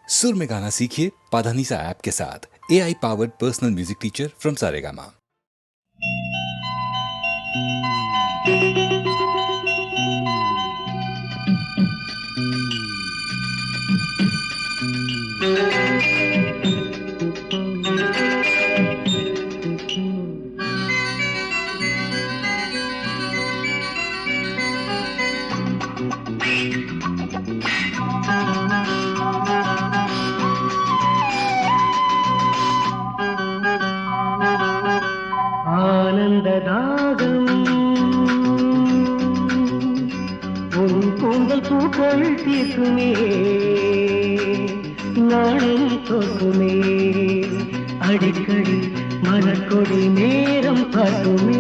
सुर में गाना सीखिए पाधानीसा ऐप के साथ AI powered personal music teacher from Saregama. ஆனந்ததாகம் உன் கூந்தல் பூக்கள் தீர்க்குமே, நாளும் தோக்குமே, அடிக்கடி மலர்கொடி நேரம் பார்க்குமே.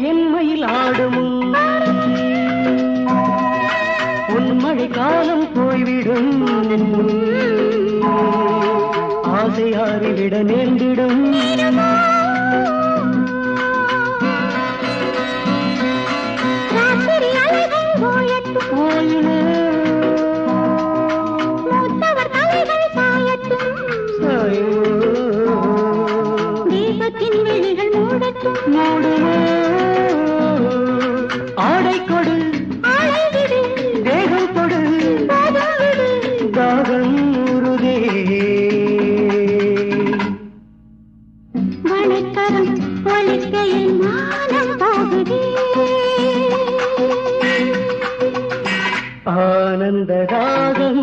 என்மையில் ஆடும் உன்மழை காலம் போய்விடும், ஆசையாறிவிட நேர்ந்திடும். மூடுமோ ஆடை கொடு, தேகம் கொடு, தாகம் உருதே. வணக்கரம் ஒலிக்கையில் மானம் போகுதே. ஆனந்தராகம்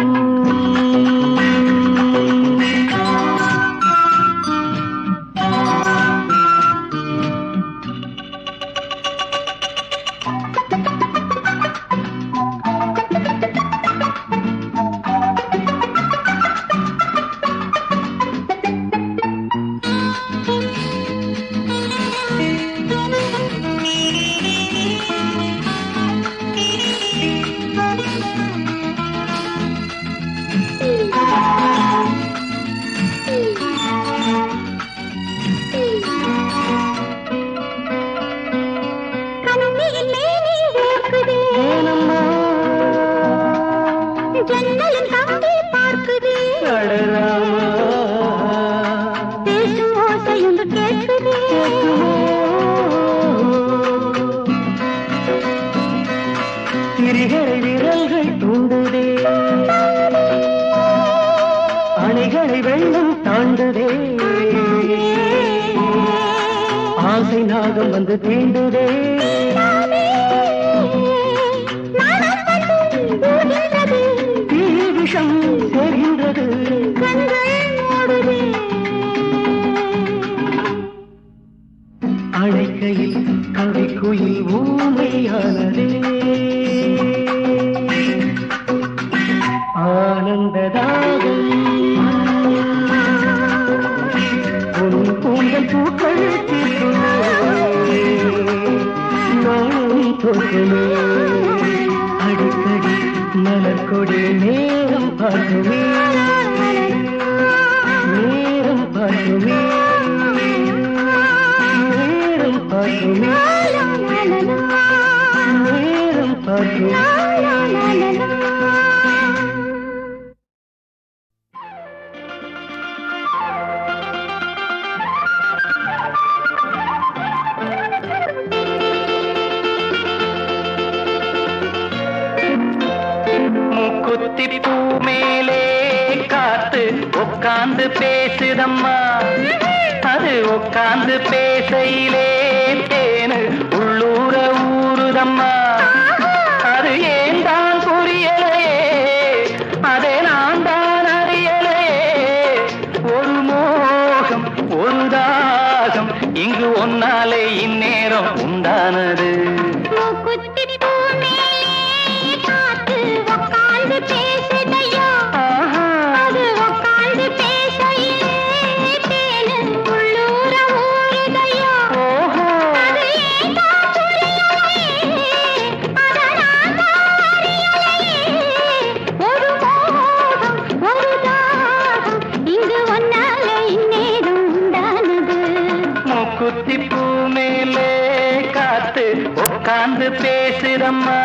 திரிகளை விரல்கள் தூண்டுதே, அணைகளை வெள்ளம் தாண்டுதே, ஆசை நாகம் வந்து தீண்டுதே. தீ விஷம் சேர்கின்றது, அழைக்கையில் கவிக்குயில் ஊமையானதே. ஆனந்ததாகம் உன் கூந்தல் பூக்கள் தீர்க்குமே, நாளும் தோக்குமே, அடிக்கடி மலர்கொடி நேரம் பார்க்குமே, நேரம் பார்க்குமே, நேரம் பார்க்குமே, நேரம் பார்க்குமே. மூக்குத்தி பூ மேலே காத்து உட்கார்ந்து பேசுதம்மா, அது உட்கார்ந்து பேசையிலே தேனு உள்ளூர ஊறுதம்மா. அது ஏன் தான் புரியலையே, அதை நான் தான் அறிய உண்டானது. மூக்குத்தி பூ மேலே காத்து உக்காந்து பேசுதையா, அது உக்காந்து பேசையிலே தேனு உள்ளூர ஊறுதையா. அது ஏதோ புரியலையே, அத நான் அறியலையே. ஒரு மோகம் ஒரு தாகம் இங்கு ஒன்னால இந்நேரம் உண்டானது. மூக்குத்தி பூ மேலே காத்து உட்கார்ந்து பேசுதம்மா.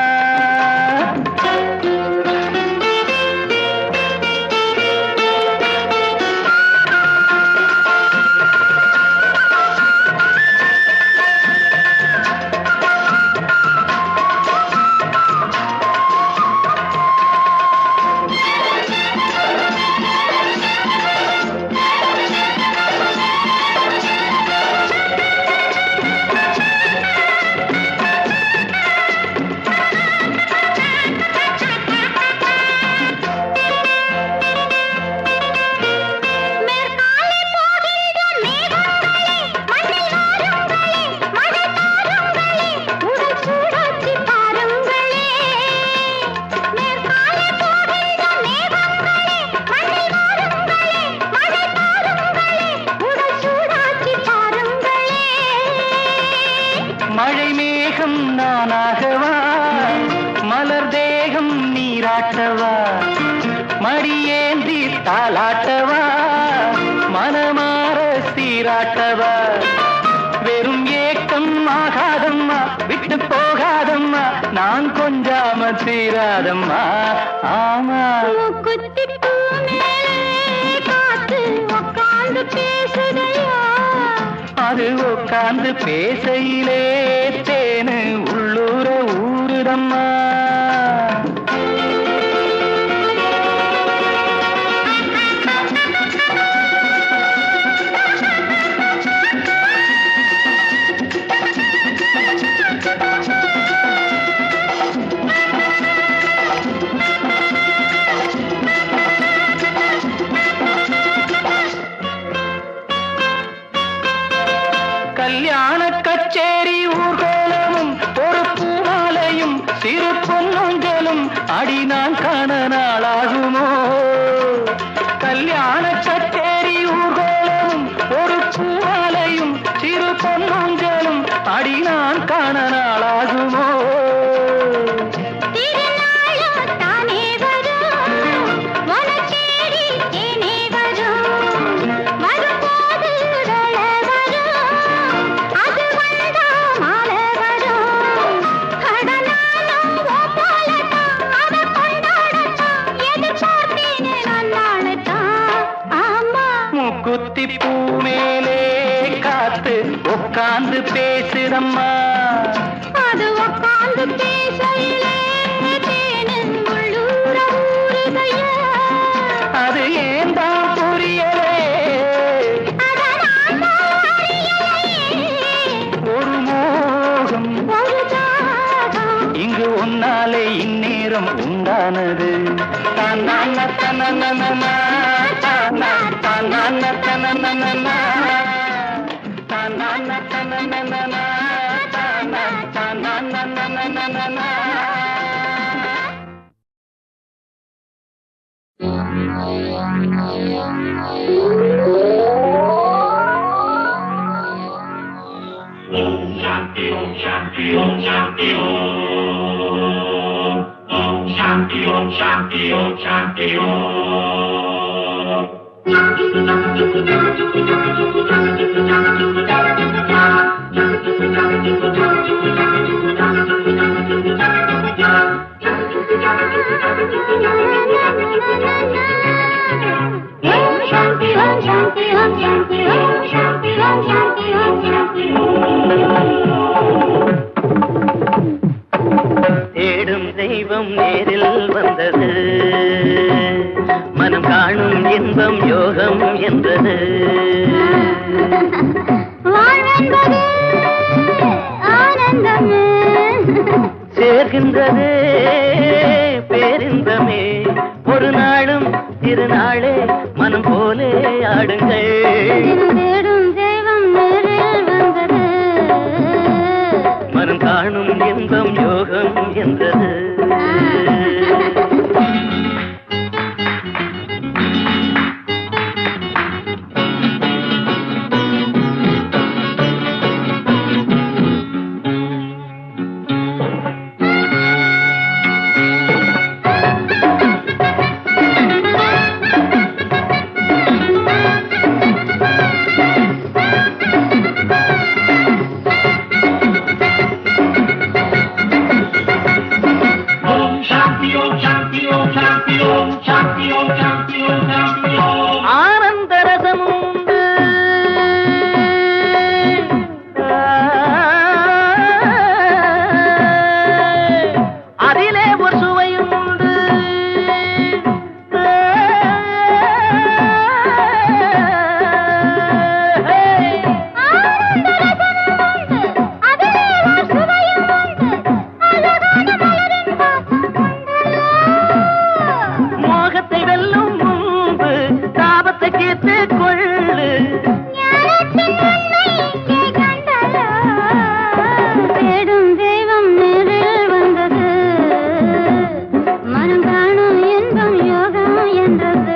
மழை மேகம் நானாகவா, மலர் தேகம் நீராட்டவா, மடியேந்தி தாளாட்டவா, மனமாற சீராட்டவா. வெறும் ஏக்கம் ஆகாதம்மா, விட்டு போகாதம்மா, நான் கொஞ்சாம தீராதம்மா. ஆமா மூக்குத்தி பூ மேலே காத்து உக்காந்து பேசுதையா, அது உட்கார்ந்து பேசையிலே தேனு உள்ளூர ஊறுதம்மா. கல்யாண கச்சேரி ஊர்கோலமும் ஒரு பூமாலையும் சிறு பொன்னொஞ்சலும் அடி நான் காண நாளாகுமோ. கல்யாண கச்சேரி ஊர்கோலமும் ஒரு பூமாலையும் சிறு பொன்னொஞ்சலும் அடி நான் காண நாளாகுமோ. திருநாளும் தானே வரும், உனக்கேடி தேனே வரும். வரும்போது ரள வரும், அது வந்தா மாலை வரும். கடனாலும் ஓ போலத்தான், அதை கொண்டாடத்தான் எதிர்பார்த்தேனே நான் நாளைத்தான். ஆமா மூக்குத்தி பூ மேலே காத்து உட்கார்ந்து பேசுதம்மா. அது உக்காந்து பேசையிலே தேனு உள்ளூர ஊறுதையா, அது ஏன் தான் புரியலே, அத நான் அறியலையே. ஒரு மோகம் ஒரு தாகம் இங்கு ஒன்னாலே இந்நேரம் உண்டானது. தன்னான தனனனனா, தன்னான தனனனனா, தன்னான தனனனனா, தன்னான தனனனனா. தேடும் தெய்வம் நேரில் வந்தது, மனம் காணும் இன்பம் யோகம் என்றது. வாழ்வென்பது ஆனந்தமே, சேர்கின்றதே பேரின்பமே. ஒரு நாளும் திருநாளே மனம் போலே ஆடுங்கள். தேடும் தெய்வம் நேரில் வந்தது, இன்பம் யோகம் என்றது. ஆனந்தரசமுண்டு அதிலே ஒரு சுவையும் உண்டு. மோகத்தை வெல்லும் முன்பு தாபத்தை கேட்டு கொள்ளு. தேடும் தெய்வம் நேரில் வந்தது, மனம் காணும் இன்பம் யோகம் என்றது.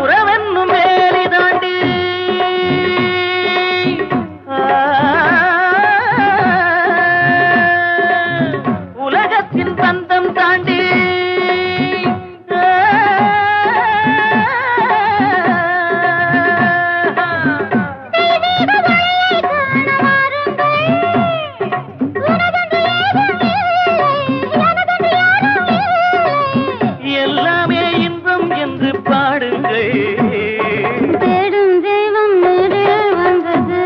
உறவென்னும் வேலி தாண்டி உலகத்தின் பந்தம் தாண்டி எல்லாமே இன்பம் என்று பாடுங்கள். தேடும் தெய்வம் நேரில் வந்தது,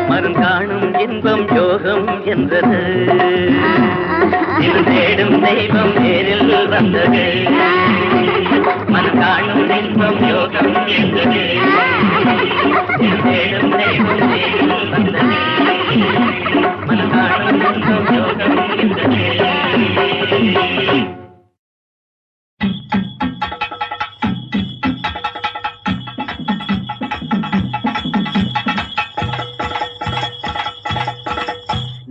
மனம் காணும் இன்பம் யோகம் என்றது. இது தேடும் தெய்வம் நேரில் வந்தது, மனம் காணும் இன்பம் யோகம் என்றது. இது தேடும் தெய்வம் நேரில் வந்தது, மனம் காணும் இன்பம் யோகம் என்றது.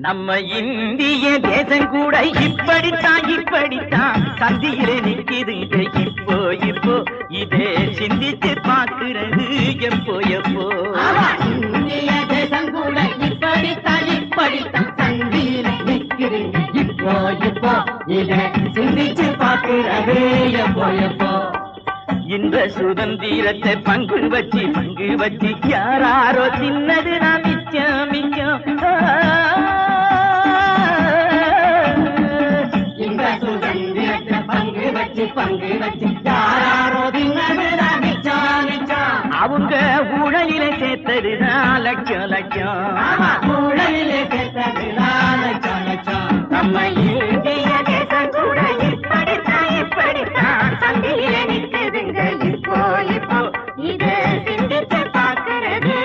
நம்ம இந்திய தேசம் கூட இப்படித்தான் சந்தியிலே நிற்கிதுங்க. இப்போ இதே சிந்திச்சு பார்க்கிறது எப்போ இந்திய தேசம் கூட இப்படித்தான் சந்தியிலே நிற்கிதுங்க. இப்போ இதை சிந்திச்சு பார்க்கிறது எப்போ. இந்த சுதந்திரத்தை பங்கு வச்சு யாராரோ தின்னது நான் மிச்சம். இந்த சுதந்திரத்தை பங்கு வச்சு யாராரோ தின்னதுதான் மிச்சம். அவங்க ஊழலிலே சேர்த்ததுதான் லட்சம். ஊழலிலே சேர்த்ததுதான் லட்சம். நம்ம இந்திய தேசம் கூட இப்படித்தான் சந்தியிலே நிற்குதுங்க. இப்போ இதை சிந்திச்சு பார்க்கிறது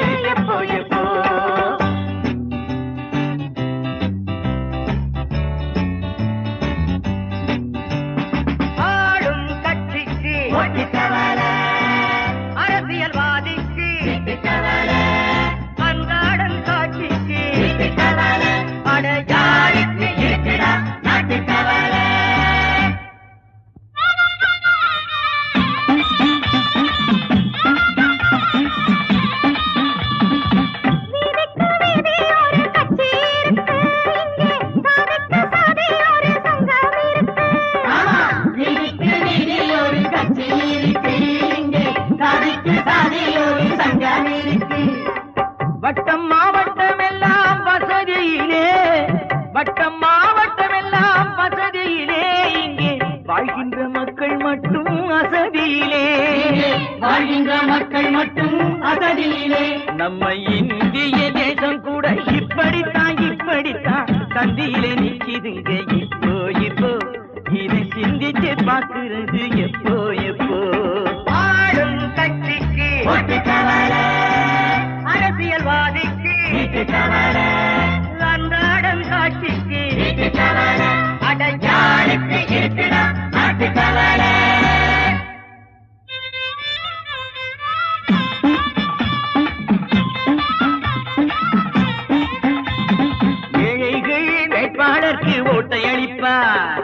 எப்போ. ஆளும் கட்சிக்கு அரசியல்வாதிக்கு அன்றாடம் காட்சிக்கு அட யாருக்கு இருக்குடா நாட்டு நம்ம இந்திய தேசம் கூட இப்படித்தான் சந்தியில நிக்குதுங்க இப்போ இதை சிந்திச்சு பார்க்கிறது எப்போ ஆளும் கட்சிக்கு அரசியல்வாதிக்கு அன்றாடம் காட்சிக்கு அடையாளுக்கு இருக்கிறா நாட்டு கவலை. வேட்பாளருக்கு ஓட்டை அளிப்பார்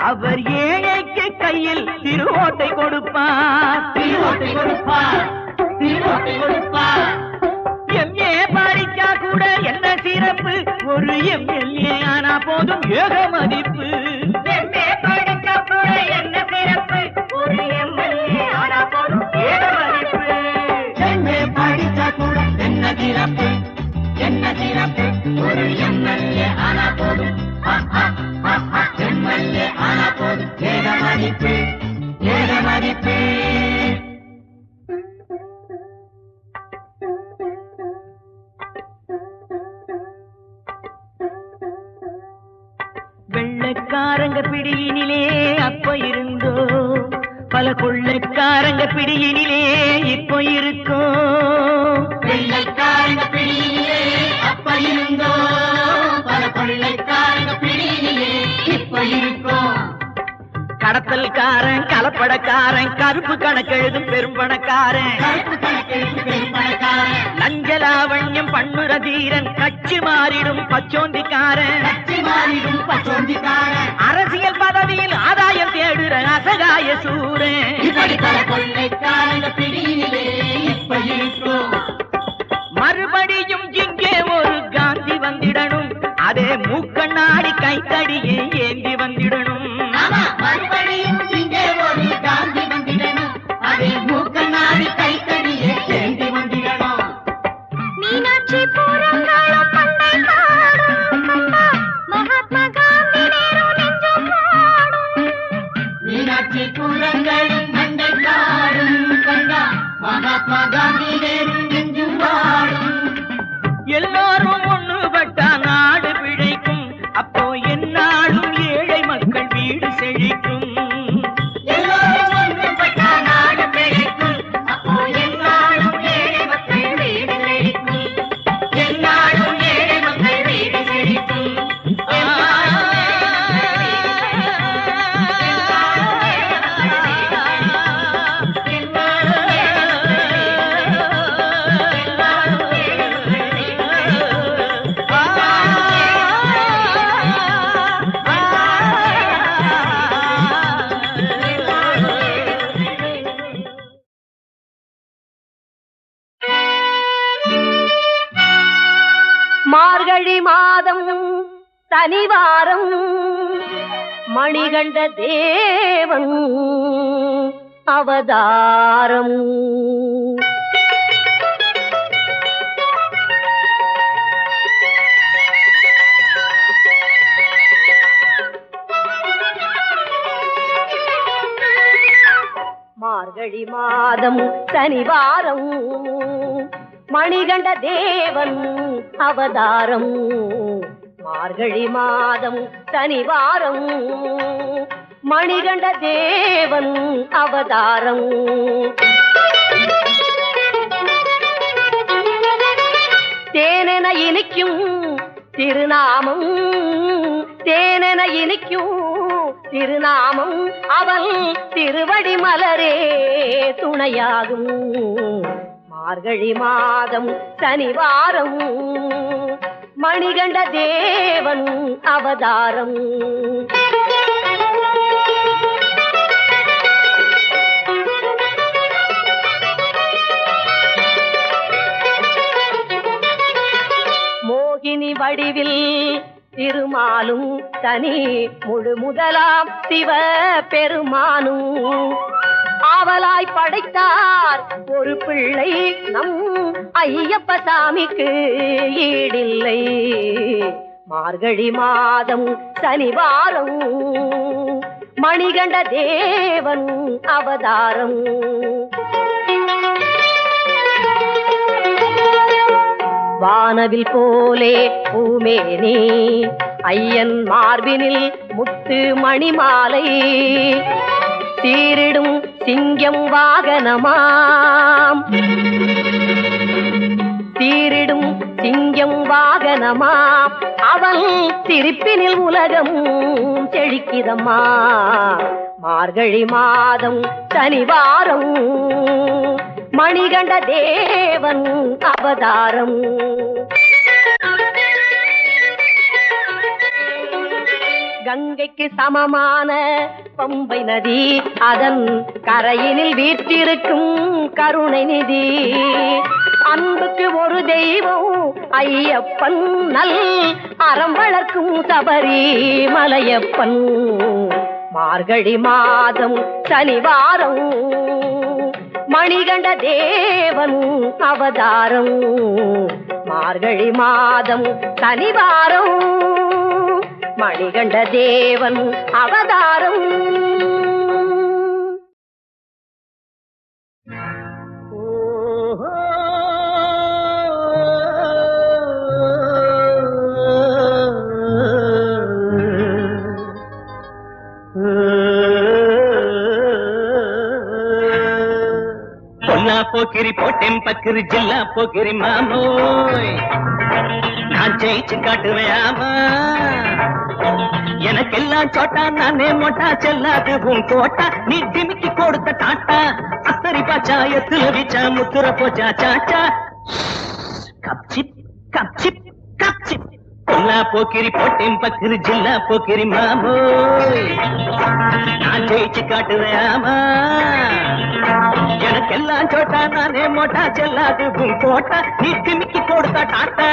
அவர் ஏழைக்கு கையில் திரு ஓட்டை கொடுப்பார் எம்ஏ பாரிச்சா கூட என்ன சிறப்பு ஒரு எம்எல்ஏ ஆனா போதும் ஏக மதிப்பு எம்ஏ பாரிச்சா கூட என்ன சிறப்பு ஒரு எம்எல்ஏ ஆனா போதும் ஏக மதிப்பு எம்ஏ பாரிச்சா கூட என்ன சிறப்பு ஒரு எம்எல்ஏ ஆனா போதும் எம்எல்ஏ ஆனா போதும் ஏக மதிப்பு வெள்ளக்காரங்க பிடியினிலே அப்ப இருந்தோ பல கொள்ளைக்காரங்க பிடியினிலே இப்போ இருக்கும் வெள்ளைக்காரங்க பிடியினிலே அப்ப இருந்தோ பல கொள்ளைக்காரங்க பிடியினிலே இப்போ இருக்கும் கடத்தல்காரன் கலப்படக்காரன் கருப்பு கணக்கெழுதும் பெரும்பணக்காரன் லஞ்சலாவண்யம் பண்ணுற தீரன் கட்சி மாறிடும் பச்சோந்திக்காரன் அரசியல் பதவியில் ஆதாயம் தேடுற அசகாய சூரன் மறுபடியும் இங்கே ஒரு காந்தி வந்திடணும் அதே மூக்கண்ணாடி கைத்தடியை ஏந்தி வந்திடணும் மறுபடியும் இங்கே ஒரு காந்தி வந்திடணும் அதே மூக்கண்ணாடி கைத்தடியை ஏந்தி வந்திடணும் மீனாட்சி பூரங்களும் பண்டை காடும் மகாத்மா காந்தி நேரு நெஞ்சம் பாடும் மீனாட்சி பூரங்களும் மண்டை காடும் கண்டா மகாத்மா காந்தி நேரு நெஞ்சும் பாடும் எல்லாரும் ஒண்ணுபட்டா நாடு பிழைக்கும் அப்போ என்னாலும் ஏழை மக்கள் வீடு செழிக்கும் எல்லாரும் ஒன்றுபட்டா நாடு பிழைக்கும் அப்போ என்னாலும் ஏழை மக்கள் வீடு செழிக்கும் என்னாலும் ஏழை மக்கள் வீடு செழிக்கும் மார்கழி மாதம் சனிவாரம் மணிகண்ட தேவன் அவதாரம் மார்கழி மாதம் சனிவாரம் மணிகண்ட தேவன் அவதாரம் மார்கழி மாதம் சனிவாரம் மணிகண்ட தேவன் அவதாரம் தேனென இனிக்கும் திருநாமம் தேனென இனிக்கும் திருநாமம் அவன் திருவடி மலரே துணையாகும் மார்கழி மாதம் சனிவாரம் மணிகண்ட தேவன் அவதாரம் மோகினி வடிவில் திருமாலும் தனி முழு முதலாம் சிவ பெருமானும் ஆவலாய் படைத்தார் ஒரு பிள்ளை நம் ஐயப்ப சாமிக்கு ஈடில்லை மார்கழி மாதம் சனிவாரம் மணிகண்ட தேவன் அவதாரம் வானவில் போலே பூமேனி ஐயன் மார்பினில் முத்து மணிமாலை சீரிடும் சிங்கம் வாகனமாம் சீரிடும் சிங்கம் வாகனமாம் அவன் சிரிப்பினில் உலகம் செழிக்கிதம்மா மார்கழி மாதம் சனிவாரம் மணிகண்ட தேவன் அவதாரம் கங்கைக்கு சமமான பம்பை நதி அதன் கரையினில் வீற்றிருக்கும் கருணை நிதி அன்புக்கு ஒரு தெய்வம் ஐயப்பன் நல் அறம் வளர்க்கும் சபரி மலையப்பன் மார்கழி மாதம் சனிவாரம் மணிகண்ட தேவன் அவதாரம் மார்கழி மாதம் சனிவாரம் மணிகண்ட தேவன் அவதாரம் பொல்லா போக்கிரி போட்டேன் பக்கிரி ஜில்லா போக்கிரி மாமோய் நான் ஜெயிச்சு காட்டுவேயாமா எனக்கெல்லாம் சோட்டா நானே மோட்டா செல்லாது உன் கோட்டா நீ டிமிக்கி கொடுத்த டாட்டா அத்தரி பாச்சா எத்துல வீச்சா முத்துற போச்சா சாச்சா கப்சிப் கப்சிப் கப்சிப் பொல்லா போக்கிரி போட்டேன் பக்கிரி ஜில்லா போக்கிரி மாமோய் நான் ஜெயிச்சு காட்டுவேயாமா எனக்கெல்லாம் சோட்டா நானே மோட்டா செல்லாது உன் கோட்டா நீ டிமிக்கி கொடுத்த டாட்டா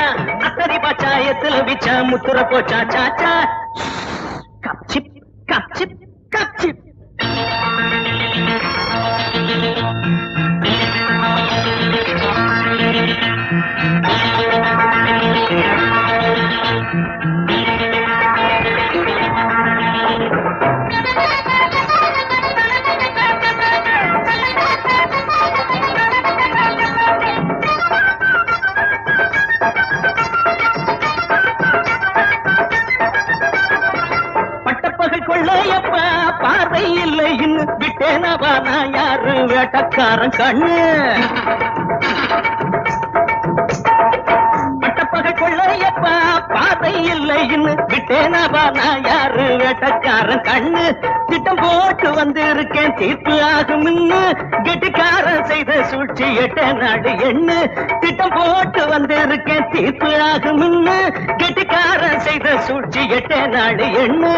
அத்தரி பாச்சா எத்துல வீச்சா முத்துற போச்சா சாச்சா கப்சிப் கப்சிப் கப்சிப் பார்வை இல்லை இன்னும் விட்டேனவா நான் யாரு வேட்டக்காரன் கண்ணு பட்டப்பகை கொள்ளையப்பா பார்வை இல்லை இன்னும் விட்டேனவா நான் யாரு வேட்டக்காரன் கண்ணு திட்டம் போட்டு வந்து இருக்கேன் தீர்ப்பு ஆகும் கெட்டிக்காரன் செய்த சூழ்ச்சி எட்ட நாடு எண்ணு திட்டம் போட்டு வந்து இருக்கேன் தீர்ப்பு ஆகும் கெட்டிக்காரன் செய்த சூழ்ச்சி எட்ட நாடு எண்ணு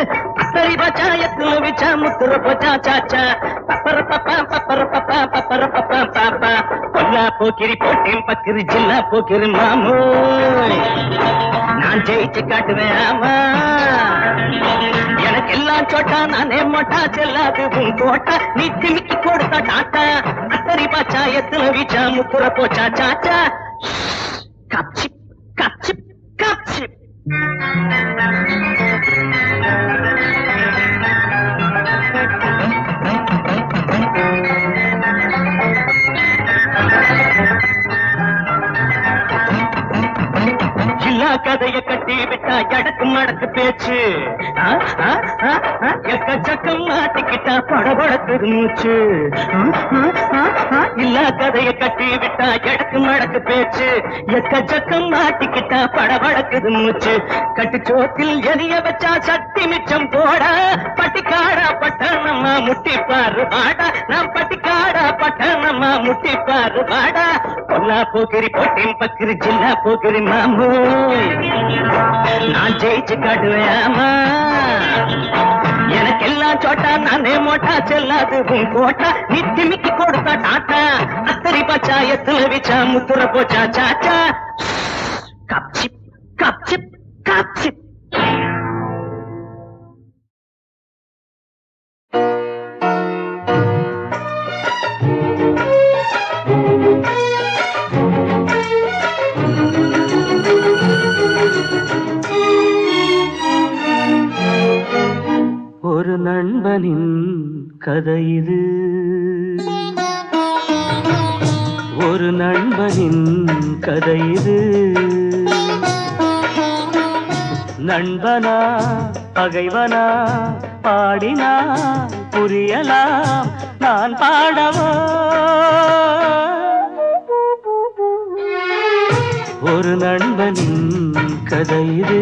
அத்தரி பச்சாயத்துல விச்சா முத்துற போச்சா சாச்சா பப்பர பப்பா பப்பர பப்பா பப்பர பப்பா பாப்பா பொல்லா போக்கிரி போட்டேன் பக்கிரி ஜில்லா போக்கிரி மாமோய் நான் ஜெயிச்சு காட்டுவேன் ஆமா எனக்கெல்லாம் சோட்டா நானே மோட்டா செல்லாது உன் கோட்டா நீ திமிக்கி கொடுத்த டாட்டா அத்தரி பாச்சா எத்துல வீச்சா முத்துற போச்சா சாச்சா கப்சிப் கப்சிப் கப்சிப் கதைய கட்டி விட்டா எடக்கு மடக்கு பேச்சு எக்கச்சக்கம் மாட்டிக்கிட்டா படபடக்குது மூச்சு இல்ல கதைய கட்டி விட்டா எடக்கு மடக்கு பேச்சு எக்கச்சக்கம் மாட்டிக்கிட்டா படபடக்குது மூச்சு கட்டுச்சோத்தில் எரிய வச்சா சட்டி மிச்சம் போட பட்டிக்காடா பட்டணமா முட்டிப்பாரு வாடா நான் பட்டிக்காடா பட்டணமா முட்டிப்பாரு வாடா பொல்லா போக்கிரி போட்டேன் பக்கிரி ஜில்லா போக்கிரி மாமோய் நான் ஜெயிச்சு காட்டுவேயாமா எனக்கெல்லாம் சோட்டா நானே மோட்டா செல்லாது உன் கோட்டா நீ திமிக்கி கொடுத்தா டாட்டா அத்தரி பச்சா எத்துல விச்சா முத்துற போச்சா சாச்சா கப்சிப் கப்சிப் கப்சிப் ஒரு நண்பனின் கதை இது ஒரு நண்பனின் கதை இது நண்பனா பகைவனா பாடினா புரியலாம் நான் பாடவோ ஒரு நண்பனின் கதை இது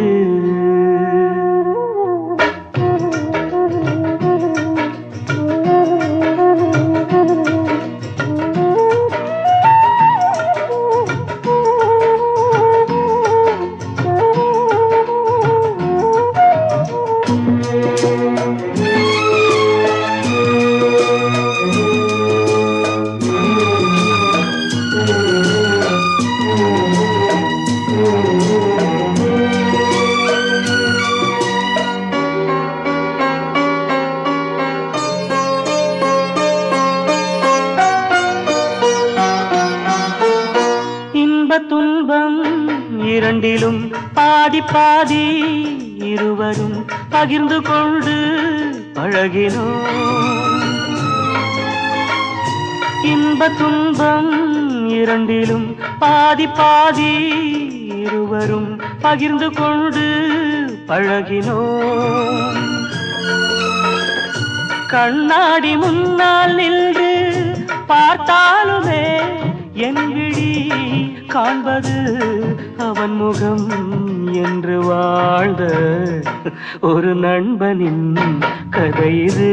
துன்பம் இரண்டிலும் பாதி பாதி இருவரும் பகிர்ந்து கொண்டு பழகினோம் இன்ப துன்பம் இரண்டிலும் பாதி பாதி இருவரும் பகிர்ந்து கொண்டு பழகினோம் கண்ணாடி முன்னால் நின்று பார்த்தாலுமே என் விழி காண்பது அவன் முகம் என்று வாழ்ந்த ஒரு நண்பனின் கதை இது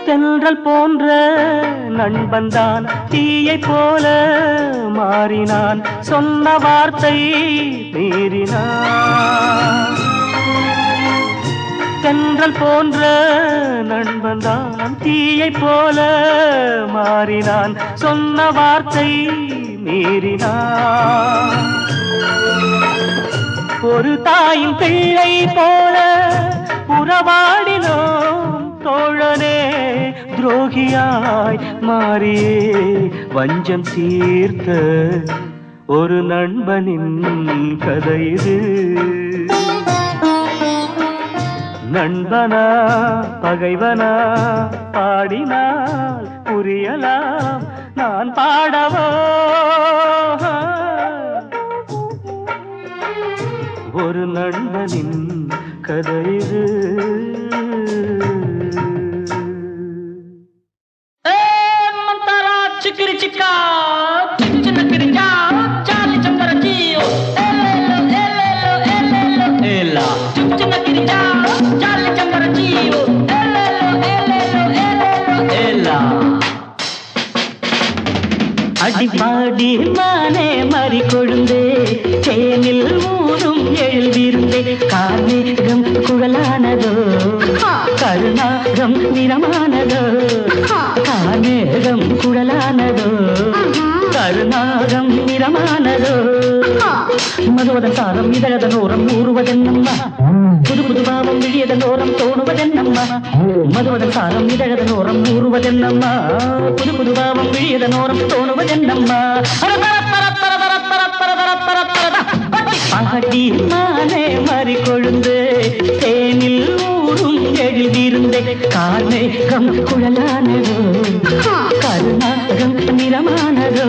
தென்றல் போன்ற நண்பன்தான் தீயை போல மாறினான் சொன்ன வார்த்தை மீறினான் தென்றல் போன்ற நண்பன்தான் தீயை போல மாறினான் சொன்ன வார்த்தை மீறினான் ஒரு தாயின் பிள்ளை போல உறவாடினோம் தோழனே துரோகியாய் மாறியே வஞ்சம் தீர்த்த ஒரு நண்பனின் கதை இது நண்பனா பகைவனா பாடினால் புரியலாம் நான் பாடவோ ஒரு நண்பனின் கதை இது చిక్కిరి చిక్క చిన్న కిరికా చాలి చందర జీయో ఎల్లెల్లో ఎల్లెల్లో ఎల్లెల్లో ఎల్లా చిన్న కిరికా చాలి చందర జీయో ఎల్లెల్లో ఎల్లెల్లో ఎల్లా அடிப்பாடி மானே மறி கொழுந்தே தேனில் ஊரும் எழுதிருந்தே கார்மேகம் குழலானதோ கருணாகம் நிறமானதோ கார்மேகம் குழலானதோ கருணாகம் நிறமானதோ மதுவதன் சாரம் இதழதன் ஓரம் ஊறுவதென்னம்மா புது புது பாவம் விழியதன் ஓரம் தோணுவதென்னம்மா மதுவதன் சாரம் இதழதன் ஓரம் ஊறுவதென்னம்மா புது புது பாவம் விழியதன் ஓரம் தோணுவதென்னம்மா பாடி மானே மறி கொழுந்து தேனில் ஊரும் எழுதியிருந்தே கார்மேகம் குழலானதோ கருணாகம் நிறமானதோ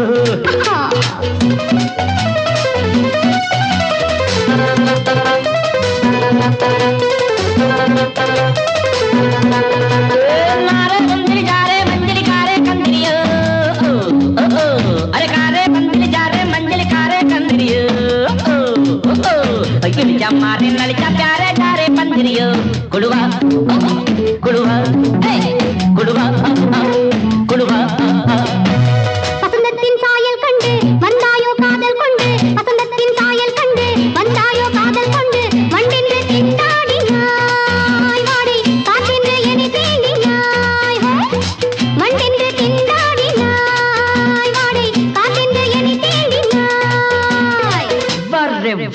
मारे नलिका प्यारे प्यारे पंजरियो कुड़वा कुड़वा कुड़वा कुड़वा வசந்தத்தின் சாயல் கண்டு வந்தாயோ காதல் கொண்டு வசந்தத்தின் சாயல் கண்டு வந்தாயோ காதல் கொண்டு வண்டென்று திண்டாடினான்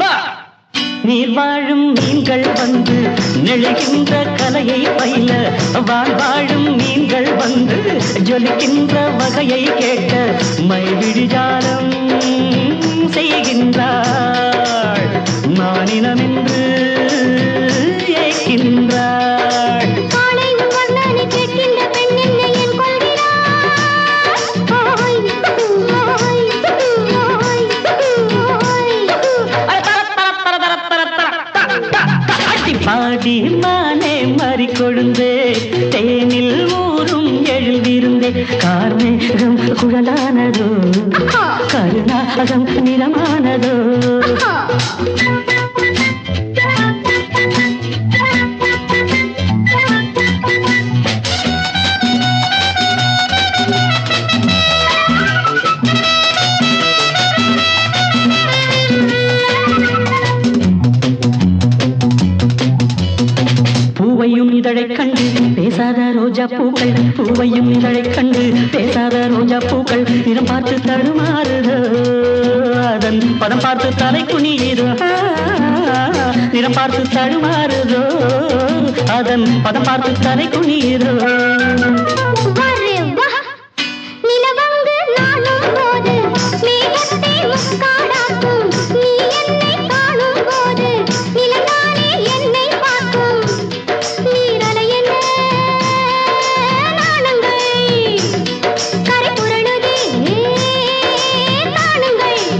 வா நீர் வாழும் மீன்கள் வந்து நெழுகின்ற கலையை பயில வாழும் மீன்கள் வந்து ஜொலிக்கின்ற வகையை கேட்க மைவிழிஜாலம் செய்கின்றாள் மாநிலம் என்று ஏற்கின்றாள் பாடி மானே மாறி கொழுந்தே தேனில் ஊரும் எழுதிருந்தே கார்மேகம் குழலானதோ கருணாகம் நிறமானதோ பூவையும் இதழை கண்டு பேசாத ரோஜா பூக்கள் பூவையும் இதழை கண்டு பேசாத ரோஜா பூக்கள் நிறம் பார்த்து தடுமாறுதோ அதன் பதம் பார்த்து தலை குனியுதோ நிறம் பார்த்து தடுமாறுதோ அதன் பதம் பார்த்து தலை குனியுதோ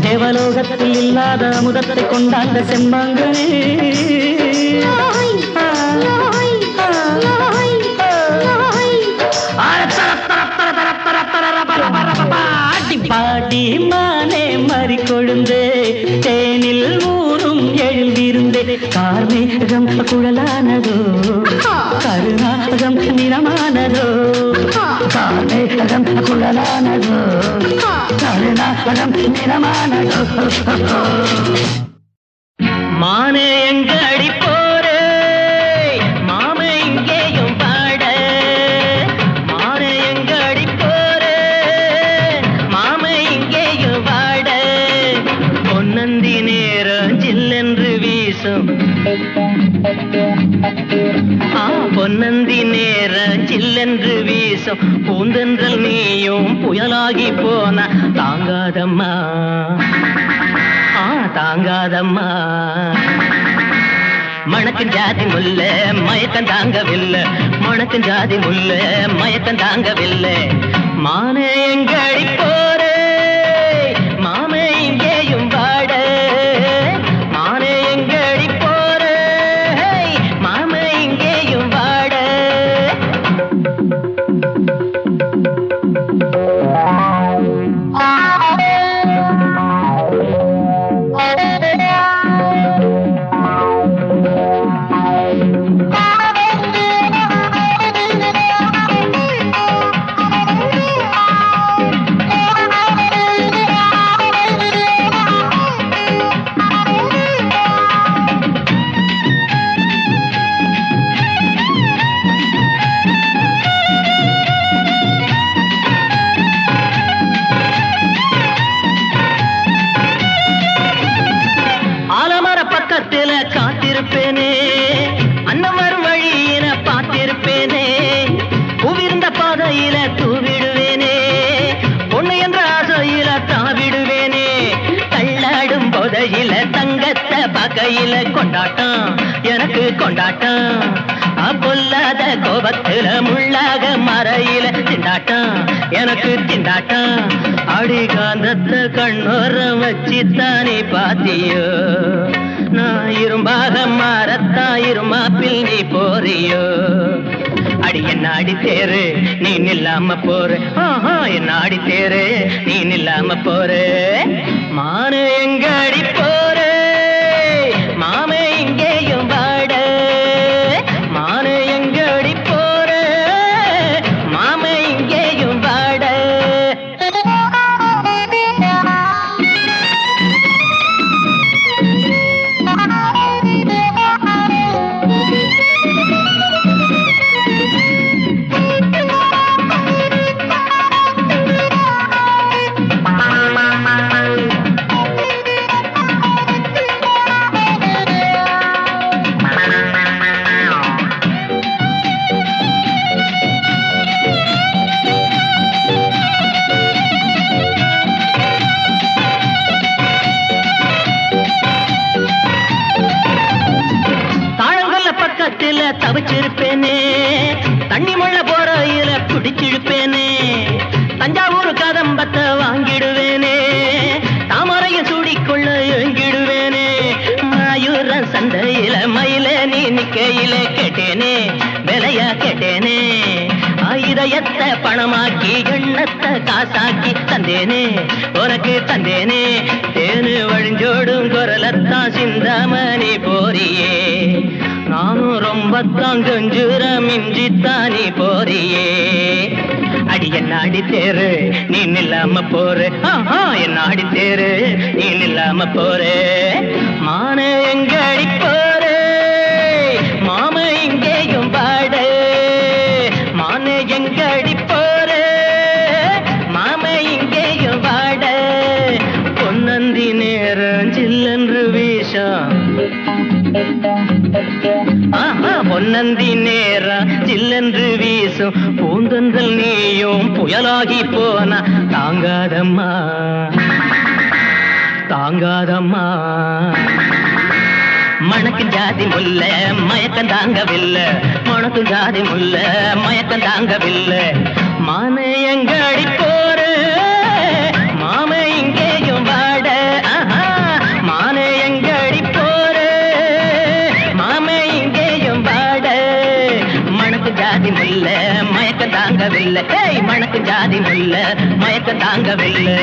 தேவலோகத்தில் இல்லாத அமுதத்தை கொண்டாண்ட செம்மாங்கனே பாடி மானே மறி கொழுந்தே தேனில் ஊரும் எழுதிருந்தே கார்மேகம் குழலானதோ கருணாகம் நிறமானதோ கார்மேகம் குழலானதோ கருணாகம் நிறமானதோ மானே எங்க அடி போரே மாமே இங்கேயும் பாட மானே எங்க அடி போரே மாமே இங்கேயும் வாட பொன்னந்தி நேரம் ஜில்லென்று வீசும் பொன்னந்தி நேரம் ஜில்லென்று வீசும் பூந்தென்றல் நீயும் புயலாகி போன தாங்காதம்மா தாங்காதம்மா மணக்கும் ஜாதி முல்ல மயக்கம் தாங்கவில்லை மணக்கும் ஜாதி முல்ல மயக்கம் தாங்கவில்லை மானே எங்கடி போரே மாமே இங்கேயும் வாட மானே எங்கடி போரே மாமே இங்கேயும் வாட காத்திருப்பேனே அன்னவர் வழியில பார்த்திருப்பேனே உவிர்ந்த பாதையில தூவிடுவேனே பொண்ணு என்ற ஆசையில தாவிடுவேனே தள்ளாடும் போதையில தங்கத்தை பகையில கொண்டாட்டம் எனக்கு கொண்டாட்டம் பொல்லாத கோபத்துல முள்ளாக மறையில திண்டாட்டம் எனக்கு திண்டாட்டம் அடிகாந்தத்தை கண்ணோரம் வச்சுத்தானே பாத்தியோ நான் இரும்பாக மாறத்தான் இருமாப்பில் நீ போறியோ அடி என்ன அடி தேரு நீ நில்லாம போற என்ன அடி தேரு நீ நில்லாம போற மானு எங்க அடி போற மாமே இங்கேயும் வாட மானு எங்க அடி போற மாமே இங்கேயும் வாட மயில நீ நிக்கையில கேட்டேனே விலையா கேட்டேனே இதயத்தை பணமாக்கி எண்ணத்தை காசாக்கி தந்தேனே உனக்கு தந்தேனே தேனு வழிஞ்சோடும் குரலத்தான் சிந்தாம நீ போறியே நானும் ரொம்ப தாங்கஞ்சுர மிஞ்சித்தானி போறியே அடி என்னாடி தேரு நீ நில்லாம போரு என்னாடி தேரு நீ நில்லாம போரு மானே எங்கடி போரு மாம இங்கேயும் பாடு மானே எங்கடி போரு மாம இங்கேயும் பாடு பொன்னந்தி நேரம் சில்லென்று வீசம் பொன்னந்தி நேரம் சில்லென்று வீசும் பூந்தந்தல் நீயும் புயலாகி போனா தாங்காதம்மா தாங்காதம்மா மணக்கும் ஜாதி முல்ல மயக்கம் தாங்கவில்லை மணக்கும் ஜாதி முல்ல மயக்கம் தாங்கவில்லை மானே எங்கடி போற மாம இங்கேயும் வாட மானே எங்கடி போற மாம இங்கேயும் வாட மணக்கு ஜாதி முல்ல மயக்கம் தாங்கவில்லை மணக்கு ஜாதி முல்ல மயக்கம் தாங்கவில்லை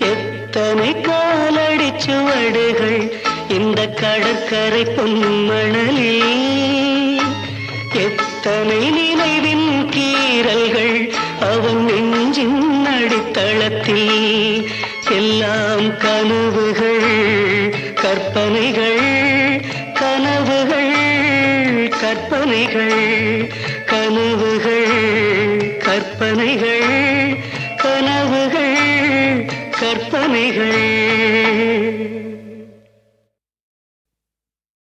எத்தனை காலடி சுவடுகள் இந்த கடற்கரை பொன்மணலில் எத்தனை நினைவின் கீறல்கள் அவன் நெஞ்சின் அடித்தளத்தில் எல்லாம் கனவுகள் கற்பனைகள் கனவுகள் கற்பனைகள் கனவுகள் கற்பனைகள் கனவுகள் கற்பனைகள்